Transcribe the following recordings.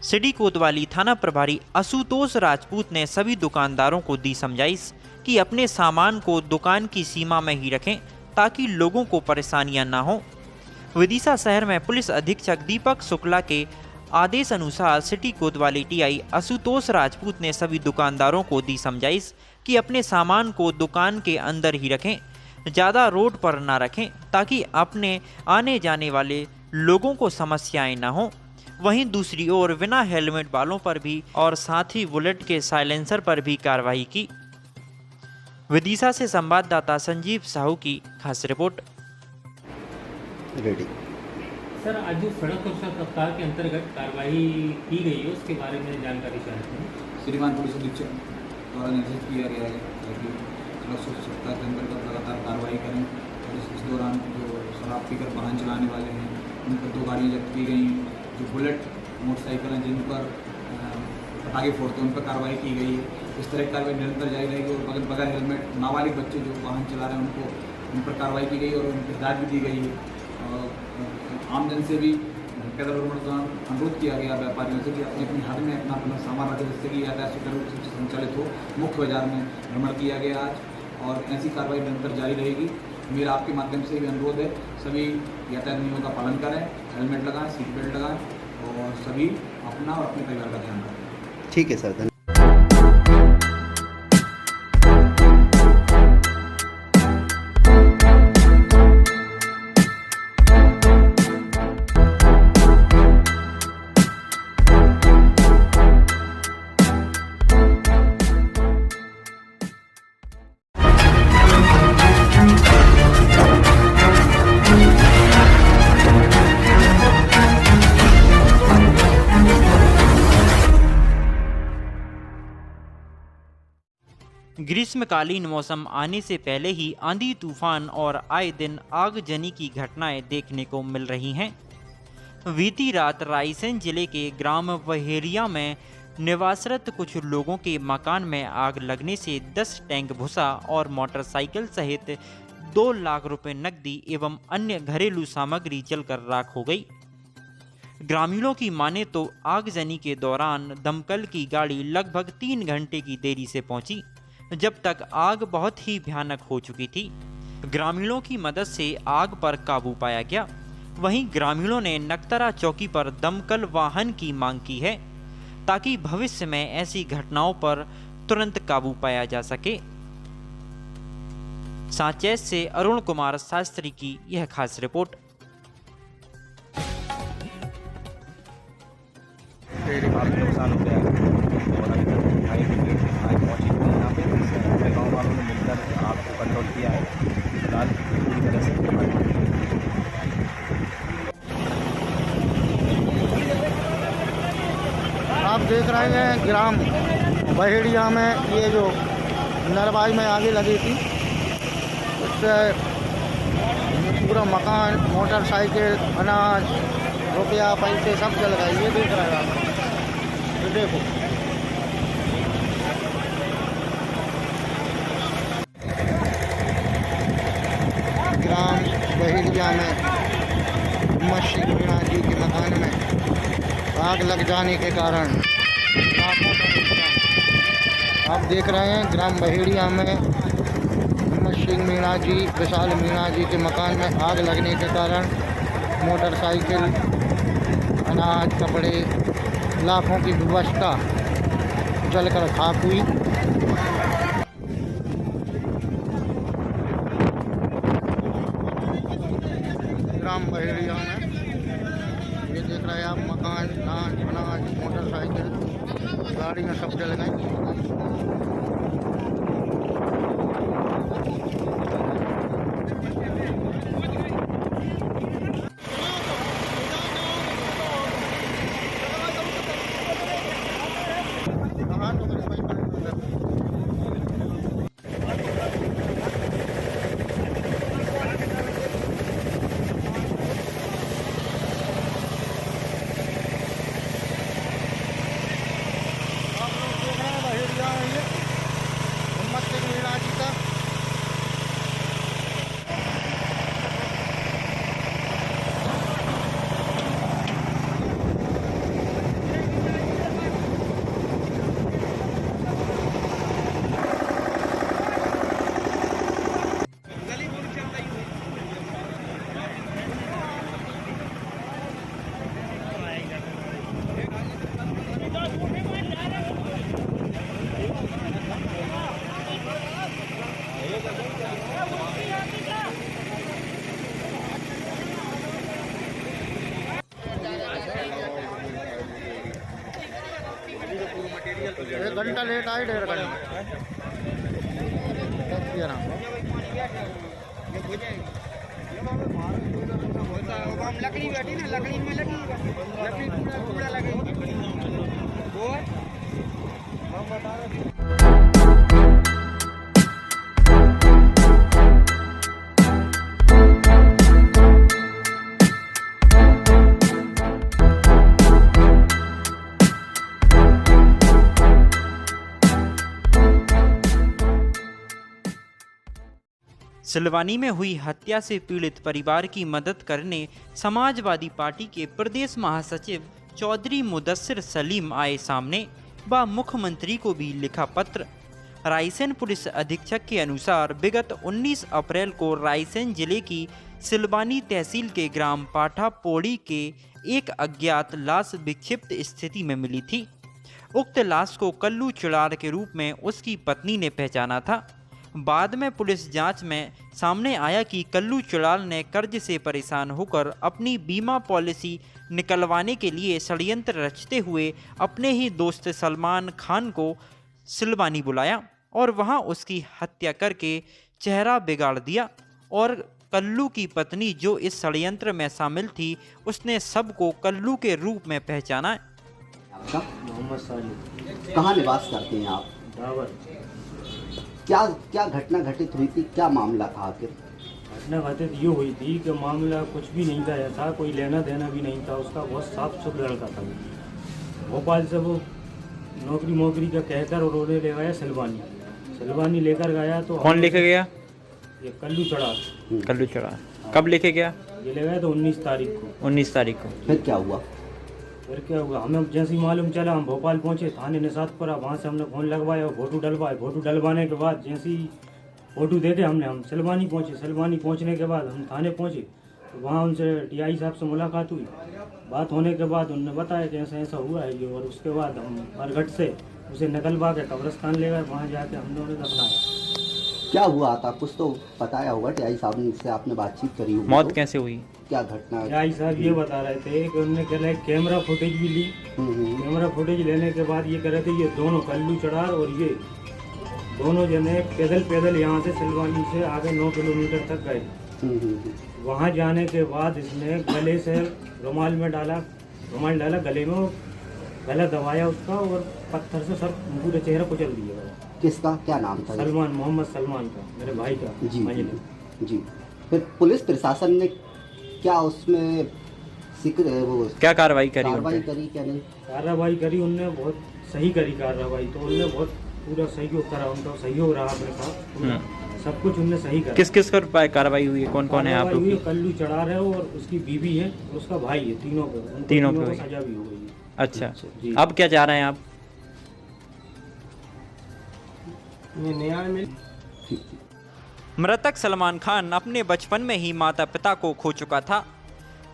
City कोतवाली थाना प्रभारी आशुतोष राजपूत ने सभी दुकानदारों को दी समझाइश कि अपने सामान को दुकान की सीमा में ही रखें ताकि लोगों को परेशानियां न हो। विदिशा शहर में पुलिस अधीक्षक दीपक शुक्ला के आदेश अनुसार सिटी कोतवाली टीआई आशुतोष राजपूत ने सभी दुकानदारों को दी समझाइश कि अपने सामान को दुकान के अंदर ही रखें, ज़्यादा रोड पर ना रखें ताकि अपने आने जाने वाले लोगों को समस्याएं न हो। वहीं दूसरी ओर बिना हेलमेट वालों पर भी और साथ ही बुलेट के साइलेंसर पर भी कार्रवाई की। विदिशा से संवाददाता संजीव साहू की खास रिपोर्ट। रेडी सर, आज जो सड़क सुरक्षा सप्ताह के अंतर्गत कार्रवाई की गई है उसके बारे में जानकारी चाहते हैं। श्रीमान पुलिस अधीक्षक द्वारा निर्देशित किया गया है कि सड़क सुरक्षा सप्ताह के अंतर्गत लगातार कार्रवाई करें और इस दौरान जो शराब पीकर वाहन चलाने वाले हैं उन पर 2 गाड़ियाँ जब्त की गई। जो बुलेट मोटरसाइकिल हैं जिन पर पटाखे फोड़ते हैं उन पर कार्रवाई की गई है। इस तरह की कार्रवाई निरंतर जारी रहेगी और बगैर हेलमेट नाबालिग बच्चे जो वाहन चला रहे हैं उन पर कार्रवाई की गई और उनको हिदायत भी दी गई है। आमजन से भी पैदल भ्रमण के दौरान अनुरोध किया गया व्यापारियों से कि अपनी अपनी हद में अपना सामान रखें जिससे कि यातायात सुचारू रूप से संचालित हो। मुख्य बाजार में भ्रमण किया गया आज और ऐसी कार्रवाई निरंतर जारी रहेगी। मेरा आपके माध्यम से भी अनुरोध है, सभी यातायात नियमों का पालन करें, हेलमेट लगाएं, सीट बेल्ट लगाएं और सभी अपना और अपने परिवार का ध्यान रखें। ठीक है सर, ग्रीष्मकालीन मौसम आने से पहले ही आंधी तूफान और आए दिन आगजनी की घटनाएं देखने को मिल रही हैं। बीती रात रायसेन जिले के ग्राम बहेड़िया में निवासरत कुछ लोगों के मकान में आग लगने से 10 टैंक भूसा और मोटरसाइकिल सहित 2 लाख रुपए नकदी एवं अन्य घरेलू सामग्री जलकर राख हो गई। ग्रामीणों की माने तो आगजनी के दौरान दमकल की गाड़ी लगभग 3 घंटे की देरी से पहुंची, जब तक आग बहुत ही भयानक हो चुकी थी। ग्रामीणों की मदद से आग पर काबू पाया गया। वहीं ग्रामीणों ने नकतरा चौकी पर दमकल वाहन की मांग की है ताकि भविष्य में ऐसी घटनाओं पर तुरंत काबू पाया जा सके। सांचेत से अरुण कुमार शास्त्री की यह खास रिपोर्ट। नुकसान हो गया और अभी तक फायर ब्रिगेड आज पहुंची हुई है यहाँ पे। पूरे गाँव वालों ने मिलकर आग को कंट्रोल किया है। फिलहाल पूरी तरह से आप देख रहे हैं ग्राम बहेड़िया में ये जो नरवाई में आगे लगी थी उससे पूरा मकान, मोटरसाइकिल, अनाज, रुपया, पैसे सब जल गए। ये देख रहे हैं आप, ये देखो। ग्राम बहेड़िया में मशीन मीणा जी के मकान में आग लग जाने के कारण लाखों का नुकसान। आप देख रहे हैं ग्राम बहेड़िया में मशीन मीणा जी, विशाल मीणा जी के मकान में आग लगने के कारण मोटरसाइकिल, अनाज, कपड़े, लाखों की व्यवस्था जलकर खाक हुई। ग्राम बहेड़िया में ये देख रहे हैं आप, मकान, अनाज, मोटरसाइकिल, गाड़ियाँ सब जल गई। 1 घंटा लेट आए, 1.5 घंटा। लकड़ी बैठी ना, लकड़ी में लकड़ी पूरा लगेगी। सिलवानी में हुई हत्या से पीड़ित परिवार की मदद करने समाजवादी पार्टी के प्रदेश महासचिव चौधरी मुदस्सिर सलीम आए सामने व मुख्यमंत्री को भी लिखा पत्र। रायसेन पुलिस अधीक्षक के अनुसार विगत 19 अप्रैल को रायसेन जिले की सिलवानी तहसील के ग्राम पाठा पौड़ी के एक अज्ञात लाश विक्षिप्त स्थिति में मिली थी। उक्त लाश को कल्लू चुड़ार के रूप में उसकी पत्नी ने पहचाना था। बाद में पुलिस जांच में सामने आया कि कल्लू चुड़ाल ने कर्ज से परेशान होकर अपनी बीमा पॉलिसी निकलवाने के लिए षड्यंत्र रचते हुए अपने ही दोस्त सलमान खान को सिलवानी बुलाया और वहां उसकी हत्या करके चेहरा बिगाड़ दिया। और कल्लू की पत्नी जो इस षड्यंत्र में शामिल थी, उसने सबको कल्लू के रूप में पहचाना। आपका मोहम्मद सालिम, कहाँ निवास करते हैं आप? डावर। क्या घटना घटित हुई थी, क्या मामला था आखिर? घटना घटित ये हुई थी कि मामला कुछ भी नहीं था ऐसा, कोई लेना देना भी नहीं था उसका, बहुत साफ सुथरा लड़का था। भोपाल से वो नौकरी का कहकर उन्होंने ले गया सिलवानी लेकर गया। तो कौन लेके गया? ये कल्लू चढ़ा। कब लेके गया? ये ले गया तो 19 तारीख को। 19 तारीख को फिर क्या हुआ? हमें जैसे ही मालूम चला, हम भोपाल पहुंचे, थाने निशातपुरा, वहाँ से हमने फ़ोन लगवाया और फोटो डलवाने के बाद जैसे ही फोटो देखे हम सिलवानी पहुंचने के बाद हम थाने पहुंचे तो वहाँ उनसे टीआई साहब से मुलाकात हुई। बात होने के बाद उन्होंने बताया कि ऐसा हुआ है ये, और उसके बाद हम बरगढ़ से उसे निकलवा के कब्रिस्तान ले गए, वहाँ जाके हमने उन्हें दफनाया। क्या हुआ था कुछ तो बताया होगा, टीआई साहब से आपने बातचीत करी होगी? मौत कैसे हुई? क्या घटना? टीआई साहब ये बता रहे थे कि उन्होंने कहा कैमरा फुटेज भी ली। कैमरा फुटेज लेने के बाद ये कह रहे थे ये दोनों कल्लू चढ़ार और ये दोनों जने पैदल यहाँ से सिलवानी से आगे 9 किलोमीटर तक गए। वहाँ जाने के बाद इसने गले से रुमाल डाला गले में, गला दबाया उसका और पत्थर से सर पूरे चेहरा कुचल दिया। किसका क्या नाम था? मोहम्मद सलमान का, मेरे भाई का। जी। फिर पुलिस प्रशासन ने क्या उसमें क्या कार्रवाई करी क्या नहीं? कार्रवाई करी उनने, बहुत सही करी कार्रवाई। तो उनने बहुत पूरा सहयोग करा, उनका सहयोग रहा अपने साथ, सब कुछ उनने सही करा। किस पर कार्रवाई हुई है? कौन है आप लोग? कल्लू चढ़ा रहे और उसकी बीवी है और उसका भाई है, तीनों पे सजा भी हो गई। अच्छा, अब क्या चाह रहे हैं आप? मृतक सलमान खान अपने बचपन में ही माता पिता को खो चुका था।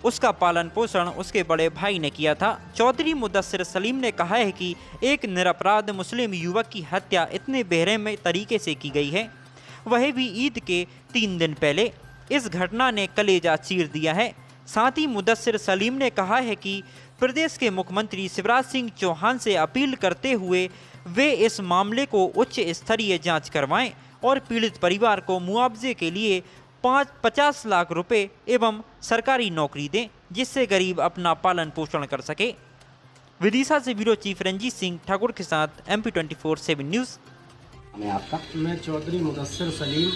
उसका पालन पोषण उसके बड़े भाई ने किया था। चौधरी मुदस्सिर सलीम ने कहा है कि एक निरपराध मुस्लिम युवक की हत्या इतने बेरहम तरीके से की गई है, वह भी ईद के 3 दिन पहले। इस घटना ने कलेजा चीर दिया है। साथ ही मुदस्सिर सलीम ने कहा है कि प्रदेश के मुख्यमंत्री शिवराज सिंह चौहान से अपील करते हुए वे इस मामले को उच्च स्तरीय जांच करवाएं और पीड़ित परिवार को मुआवजे के लिए 50 लाख रुपए एवं सरकारी नौकरी दें, जिससे गरीब अपना पालन पोषण कर सके। विदिशा से ब्यूरो चीफ रंजीत सिंह ठाकुर के साथ MP24/7 न्यूज़। मैं चौधरी मुदस्सिर सलीम,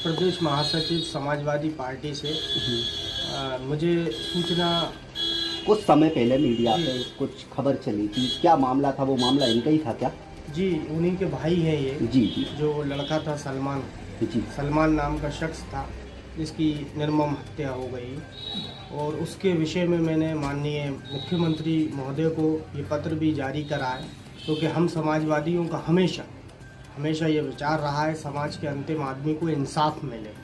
प्रदेश महासचिव समाजवादी पार्टी से। मुझे सूचना कुछ समय पहले मीडिया पे कुछ खबर चली थी, क्या मामला था? वो मामला इनका ही था क्या? जी, उन्हीं के भाई हैं ये। जी। जो लड़का था सलमान नाम का शख्स था, जिसकी निर्मम हत्या हो गई, और उसके विषय में मैंने माननीय मुख्यमंत्री महोदय को ये पत्र भी जारी करा है, क्योंकि हम समाजवादियों का हमेशा ये विचार रहा है समाज के अंतिम आदमी को इंसाफ मिले।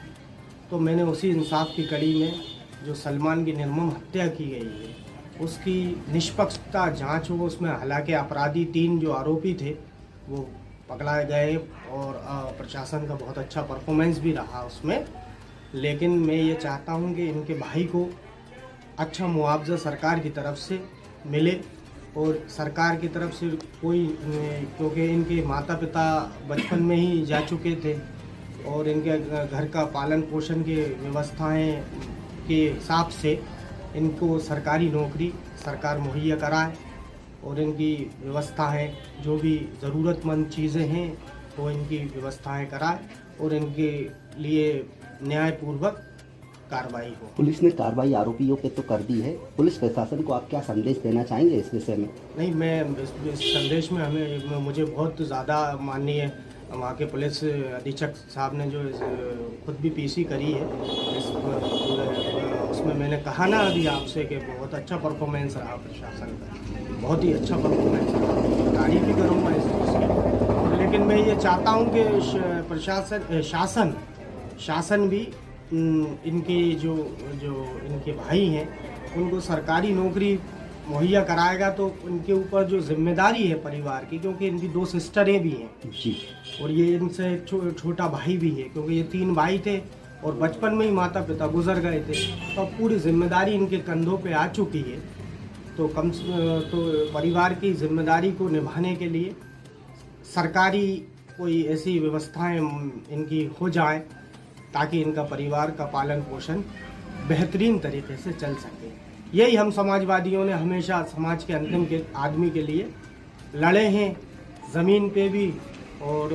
तो मैंने उसी इंसाफ की कड़ी में जो सलमान की निर्मम हत्या की गई है उसकी निष्पक्षता जांच हो। उसमें हालांकि अपराधी 3 जो आरोपी थे वो पकड़ाए गए और प्रशासन का बहुत अच्छा परफॉर्मेंस भी रहा उसमें, लेकिन मैं ये चाहता हूँ कि इनके भाई को अच्छा मुआवजा सरकार की तरफ से मिले और सरकार की तरफ से कोई, क्योंकि इनके माता पिता बचपन में ही जा चुके थे और इनके घर का पालन पोषण की व्यवस्थाएं के हिसाब से इनको सरकारी नौकरी सरकार मुहैया कराए और इनकी व्यवस्थाएं जो भी ज़रूरतमंद चीज़ें हैं वो इनकी व्यवस्थाएं कराए और इनके लिए न्यायपूर्वक कार्रवाई हो। पुलिस ने कार्रवाई आरोपियों पे तो कर दी है, पुलिस प्रशासन को आप क्या संदेश देना चाहेंगे इस विषय में? नहीं, मैं इस संदेश में मुझे बहुत ज़्यादा माननीय वहाँ के पुलिस अधीक्षक साहब ने जो खुद भी पीसी करी है उसमें मैंने कहा ना अभी आपसे कि बहुत अच्छा परफॉर्मेंस रहा प्रशासन का, बहुत ही अच्छा परफॉर्मेंस रहा, तारीफ भी करूँगा इस चीज़ की। लेकिन मैं ये चाहता हूँ कि शासन भी इनके जो इनके भाई हैं उनको सरकारी नौकरी मुहैया कराएगा तो उनके ऊपर जो जिम्मेदारी है परिवार की, क्योंकि इनकी 2 सिस्टरें भी हैं जी और ये इनसे छोटा भाई भी है, क्योंकि ये 3 भाई थे और बचपन में ही माता पिता गुजर गए थे, तो अब पूरी जिम्मेदारी इनके कंधों पे आ चुकी है। तो परिवार की जिम्मेदारी को निभाने के लिए सरकारी कोई ऐसी व्यवस्थाएं इनकी हो जाए ताकि इनका परिवार का पालन पोषण बेहतरीन तरीके से चल सके। यही हम समाजवादियों ने हमेशा समाज के अंतिम के आदमी के लिए लड़े हैं, ज़मीन पे भी और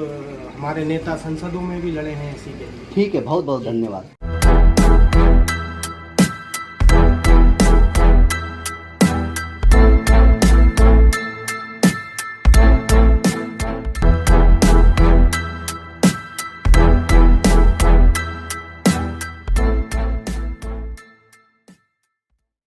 हमारे नेता संसदों में भी लड़े हैं इसी के लिए। ठीक है, बहुत बहुत धन्यवाद।